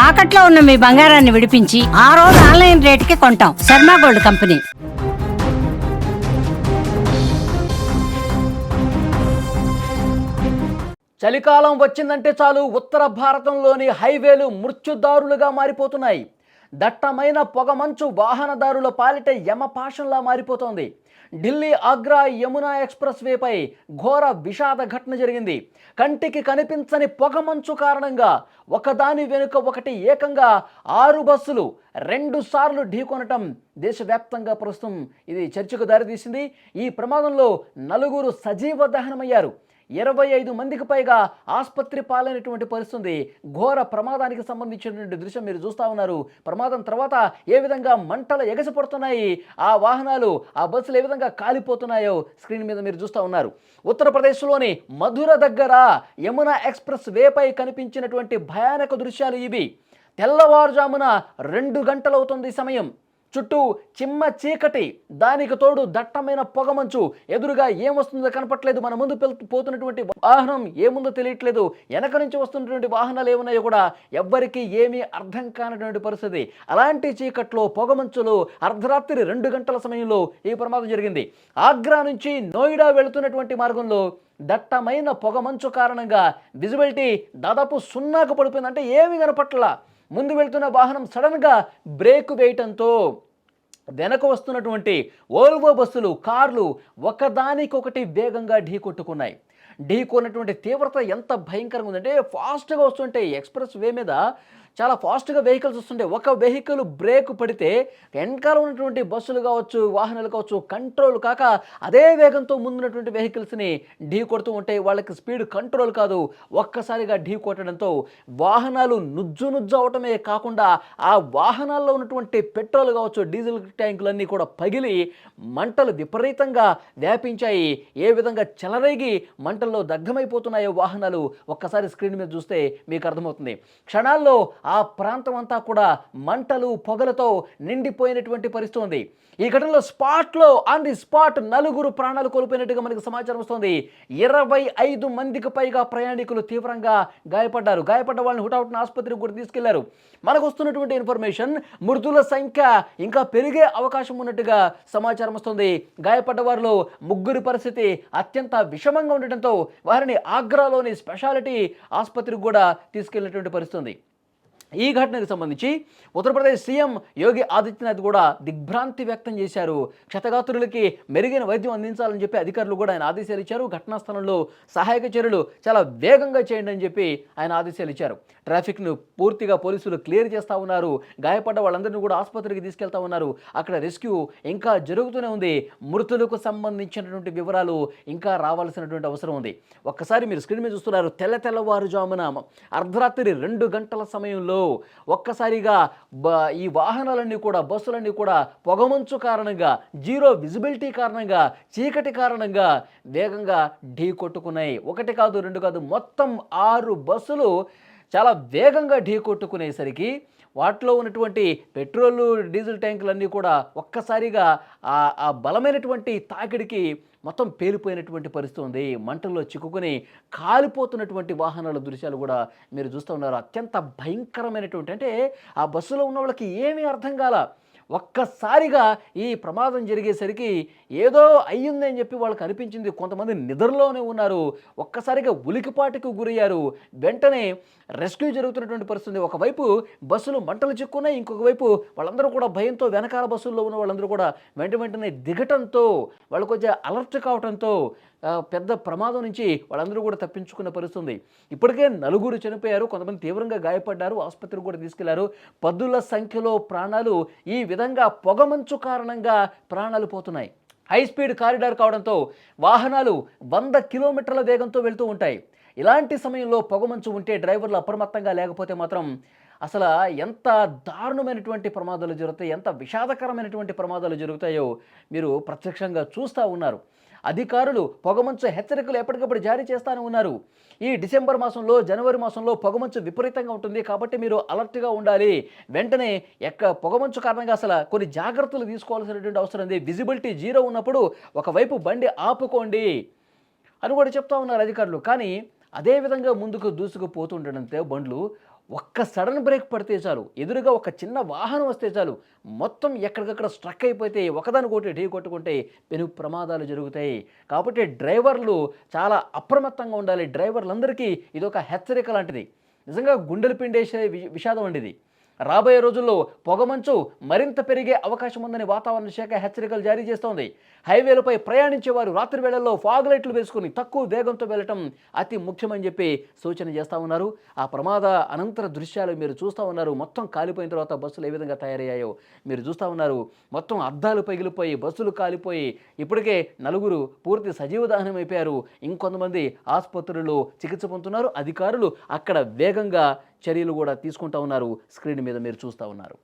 తాకట్లో ఉన్న మీ బంగారాన్ని విడిపించి ఆ రోజు ఆన్లైన్ రేటుకి కొంటాం. Sharma gold company. చలికాలం వచ్చిందంటే చాలు ఉత్తర భారతంలోని హైవేలు మృత్యుదారులుగా మారిపోతున్నాయి. దట్టమైన పొగమంచు వాహనదారుల పాలిట యమపాశంలా మారిపోతోంది. ఢిల్లీ ఆగ్రా యమునా ఎక్స్ప్రెస్ వేపై ఘోర విషాద ఘటన జరిగింది. కంటికి కనిపించని పొగమంచు కారణంగా ఒకదాని వెనుక ఒకటి ఏకంగా 6 బస్సులు 2 సార్లు ఢీకొనటం దేశవ్యాప్తంగా ప్రస్తుతం ఇది చర్చకు దారితీసింది. ఈ ప్రమాదంలో 4 సజీవ దహనమయ్యారు. 25 మందికి పైగా ఆసుపత్రి పాలైనటువంటి పరిస్థితి. ఘోర ప్రమాదానికి సంబంధించినటువంటి దృశ్యం మీరు చూస్తూ ఉన్నారు. ప్రమాదం తర్వాత ఏ విధంగా మంటలు ఎగసిపడుతున్నాయి, ఆ వాహనాలు, ఆ బస్సులు ఏ విధంగా కాలిపోతున్నాయో స్క్రీన్ మీద మీరు చూస్తూ ఉన్నారు. ఉత్తరప్రదేశ్లోని మధుర దగ్గర యమునా ఎక్స్ప్రెస్ వేపై కనిపించినటువంటి భయానక దృశ్యాలు ఇవి. తెల్లవారుజామున 2 గంటలవుతుంది సమయం. చుట్టూ చిమ్మ చీకటి, దానికి తోడు దట్టమైన పొగమంచు. ఎదురుగా ఏమొస్తుందో కనపట్లేదు. మన ముందు పోతున్నటువంటి వాహనం ఏముందో తెలియట్లేదు. వెనక నుంచి వస్తున్నటువంటి వాహనాలు ఏమున్నాయో కూడా ఎవ్వరికీ ఏమీ అర్థం కానటువంటి పరిస్థితి. అలాంటి చీకట్లో పొగమంచులో అర్ధరాత్రి 2 గంటల సమయంలో ఈ ప్రమాదం జరిగింది. ఆగ్రా నుంచి నోయిడా వెళుతున్నటువంటి మార్గంలో దట్టమైన పొగమంచు కారణంగా విజిబిలిటీ దాదాపు 0కు పడిపోయింది. అంటే ఏమీ కనపట్ల. ముందు వెళ్తున్న వాహనం సడన్గా బ్రేకు వేయటంతో వెనక వస్తున్నటువంటి ఓల్వో బస్సులు, కార్లు ఒకదానికొకటి వేగంగా ఢీకొట్టుకున్నాయి. ఢీకొన్నటువంటి తీవ్రత ఎంత భయంకరంగా ఉందంటే, ఫాస్ట్గా వస్తుంటే ఎక్స్ప్రెస్ వే మీద చాలా ఫాస్ట్గా వెహికల్స్ వస్తుంటాయి. ఒక వెహికల్ బ్రేక్ పడితే వెనకాల ఉన్నటువంటి బస్సులు కావచ్చు, వాహనాలు కావచ్చు, కంట్రోల్ కాక అదే వేగంతో ముందున్నటువంటి వెహికల్స్ని ఢీ కొడుతూ ఉంటాయి. వాళ్ళకి స్పీడ్ కంట్రోల్ కాదు. ఒక్కసారిగా ఢీ కొట్టడంతో వాహనాలు నుజ్జు అవటమే కాకుండా ఆ వాహనాల్లో ఉన్నటువంటి పెట్రోల్ కావచ్చు, డీజిల్ ట్యాంకులన్నీ కూడా పగిలి మంటలు విపరీతంగా వ్యాపించాయి. ఏ విధంగా చెలరేగి మంటల్లో దగ్ధమైపోతున్నాయో వాహనాలు ఒక్కసారి స్క్రీన్ మీద చూస్తే మీకు అర్థమవుతుంది. క్షణాల్లో ఆ ప్రాంతం అంతా కూడా మంటలు, పొగలతో నిండిపోయినటువంటి పరిస్థితి ఉంది. ఈ ఘటనలో ఆన్ ది స్పాట్ 4 ప్రాణాలు కోల్పోయినట్టుగా మనకు సమాచారం వస్తుంది. 25 మందికి పైగా ప్రయాణికులు తీవ్రంగా గాయపడ్డారు. గాయపడ్డ వాళ్ళని హుటాహుటిన ఆసుపత్రికి కూడా తీసుకెళ్లారు. మనకు వస్తున్నటువంటి ఇన్ఫర్మేషన్ మృతుల సంఖ్య ఇంకా పెరిగే అవకాశం ఉన్నట్టుగా సమాచారం వస్తుంది. గాయపడ్డ వారిలో 3 పరిస్థితి అత్యంత విషమంగా ఉండటంతో వారిని ఆగ్రాలోని స్పెషాలిటీ ఆసుపత్రికి కూడా తీసుకెళ్లినటువంటి పరిస్థితి. ఈ ఘటనకు సంబంధించి ఉత్తరప్రదేశ్ సీఎం యోగి ఆదిత్యనాథ్ కూడా దిగ్భ్రాంతి వ్యక్తం చేశారు. క్షతగాత్రులకి మెరుగైన వైద్యం అందించాలని చెప్పి అధికారులు కూడా ఆయన ఆదేశాలు ఇచ్చారు. ఘటనా స్థలంలో సహాయక చర్యలు చాలా వేగంగా చేయండి అని చెప్పి ఆయన ఆదేశాలు ఇచ్చారు. ట్రాఫిక్ను పూర్తిగా పోలీసులు క్లియర్ చేస్తూ ఉన్నారు. గాయపడ్డ వాళ్ళందరినీ కూడా ఆసుపత్రికి తీసుకెళ్తా ఉన్నారు. అక్కడ రెస్క్యూ ఇంకా జరుగుతూనే ఉంది. మృతులకు సంబంధించినటువంటి వివరాలు ఇంకా రావాల్సినటువంటి అవసరం ఉంది. ఒక్కసారి మీరు స్క్రీన్ మీద చూస్తున్నారు. తెల్లవారుజామున అర్ధరాత్రి 2 గంటల సమయంలో ఒక్కసారిగా ఈ వాహనాలన్నీ కూడా, బస్సులన్నీ కూడా పొగమంచు కారణంగా, జీరో విజిబిలిటీ కారణంగా, చీకటి కారణంగా వేగంగా ఢీ కొట్టుకున్నాయి. 1 కాదు, 2 కాదు, మొత్తం 6 బస్సులు చాలా వేగంగా ఢీ కొట్టుకునేసరికి వాటిలో ఉన్నటువంటి పెట్రోలు, డీజిల్ ట్యాంకులన్నీ కూడా ఒక్కసారిగా ఆ బలమైనటువంటి తాకిడికి మొత్తం పేలిపోయినటువంటి పరిస్థితి ఉంది. మంటల్లో చిక్కుకొని కాలిపోతున్నటువంటి వాహనాల దృశ్యాలు కూడా మీరు చూస్తూ ఉన్నారు. అత్యంత భయంకరమైనటువంటి, అంటే ఆ బస్సులో ఉన్న వాళ్ళకి ఏమీ అర్థం కాల. ఒక్కసారిగా ఈ ప్రమాదం జరిగేసరికి ఏదో అయ్యిందని చెప్పి వాళ్ళకి అనిపించింది. కొంతమంది నిద్రలోనే ఉన్నారు. ఒక్కసారిగా ఉలికిపాటుకు గురయ్యారు. వెంటనే రెస్క్యూ జరుగుతున్నటువంటి పరిస్థితి. ఒకవైపు బస్సులు మంటలు చిక్కున్నాయి, ఇంకొక వైపు వాళ్ళందరూ కూడా భయంతో, వెనకాల బస్సుల్లో ఉన్న వాళ్ళందరూ కూడా వెంటనే దిగటంతో, వాళ్ళు కొంచెం అలర్ట్ కావడంతో పెద్ద ప్రమాదం నుంచి వాళ్ళందరూ కూడా తప్పించుకున్న పరిస్థితి. ఇప్పటికే 4 చనిపోయారు, కొంతమంది తీవ్రంగా గాయపడ్డారు, ఆసుపత్రికి కూడా తీసుకెళ్లారు. 10ల సంఖ్యలో ప్రాణాలు ఈ విధంగా పొగమంచు కారణంగా ప్రాణాలు పోతున్నాయి. హై స్పీడ్ కారిడార్ కావడంతో వాహనాలు 100 కిలోమీటర్ల వేగంతో వెళ్తూ ఉంటాయి. ఇలాంటి సమయంలో పొగమంచు ఉంటే డ్రైవర్లు అప్రమత్తంగా లేకపోతే మాత్రం అసలు ఎంత దారుణమైనటువంటి ప్రమాదాలు జరుగుతాయి, ఎంత విషాదకరమైనటువంటి ప్రమాదాలు జరుగుతాయో మీరు ప్రత్యక్షంగా చూస్తూ ఉన్నారు. అధికారులు పొగమంచు హెచ్చరికలు ఎప్పటికప్పుడు జారీ చేస్తూనే ఉన్నారు. ఈ డిసెంబర్ మాసంలో, జనవరి మాసంలో పొగమంచు విపరీతంగా ఉంటుంది కాబట్టి మీరు అలర్ట్గా ఉండాలి. వెంటనే పొగమంచు కారణంగా అసలు కొన్ని జాగ్రత్తలు తీసుకోవాల్సినటువంటి అవసరం ఉంది. విజిబిలిటీ 0 ఉన్నప్పుడు ఒకవైపు బండి ఆపుకోండి అని కూడా చెప్తా ఉన్నారు అధికారులు. కానీ అదేవిధంగా ముందుకు దూసుకుపోతుండడంతో బండ్లు ఒక్క సడన్ బ్రేక్ పడితే చాలు, ఎదురుగా ఒక చిన్న వాహనం వస్తే చాలు, మొత్తం ఎక్కడికక్కడ స్ట్రక్ అయిపోతే ఒకదానికొకటి ఢీ కొట్టుకుంటే పెను ప్రమాదాలు జరుగుతాయి. కాబట్టి డ్రైవర్లు చాలా అప్రమత్తంగా ఉండాలి. డ్రైవర్లందరికీ ఇదొక హెచ్చరిక లాంటిది. నిజంగా గుండెలు పిండేసే విషాదం అండి ఇది. రాబోయే రోజుల్లో పొగమంచు మరింత పెరిగే అవకాశం ఉందని వాతావరణ శాఖ హెచ్చరికలు జారీ చేస్తోంది. హైవేలపై ప్రయాణించే వారు రాత్రి వేళల్లో ఫాగ్ లైట్లు వేసుకుని తక్కువ వేగంతో వెళ్ళటం అతి ముఖ్యమని చెప్పి సూచన చేస్తూ ఉన్నారు. ఆ ప్రమాద అనంతర దృశ్యాలు మీరు చూస్తూ ఉన్నారు. మొత్తం కాలిపోయిన తర్వాత బస్సులు ఏ విధంగా తయారయ్యాయో మీరు చూస్తూ ఉన్నారు. మొత్తం అద్దాలు పగిలిపోయి బస్సులు కాలిపోయి ఇప్పటికే నలుగురు పూర్తి సజీవ దహనం అయిపోయారు. ఇంకొంతమంది ఆసుపత్రుల్లో చికిత్స పొందుతున్నారు. అధికారులు అక్కడ వేగంగా చర్యలు కూడా తీసుకుంటా ఉన్నారు. స్క్రీన్ మీద మీరు చూస్తూ ఉన్నారు.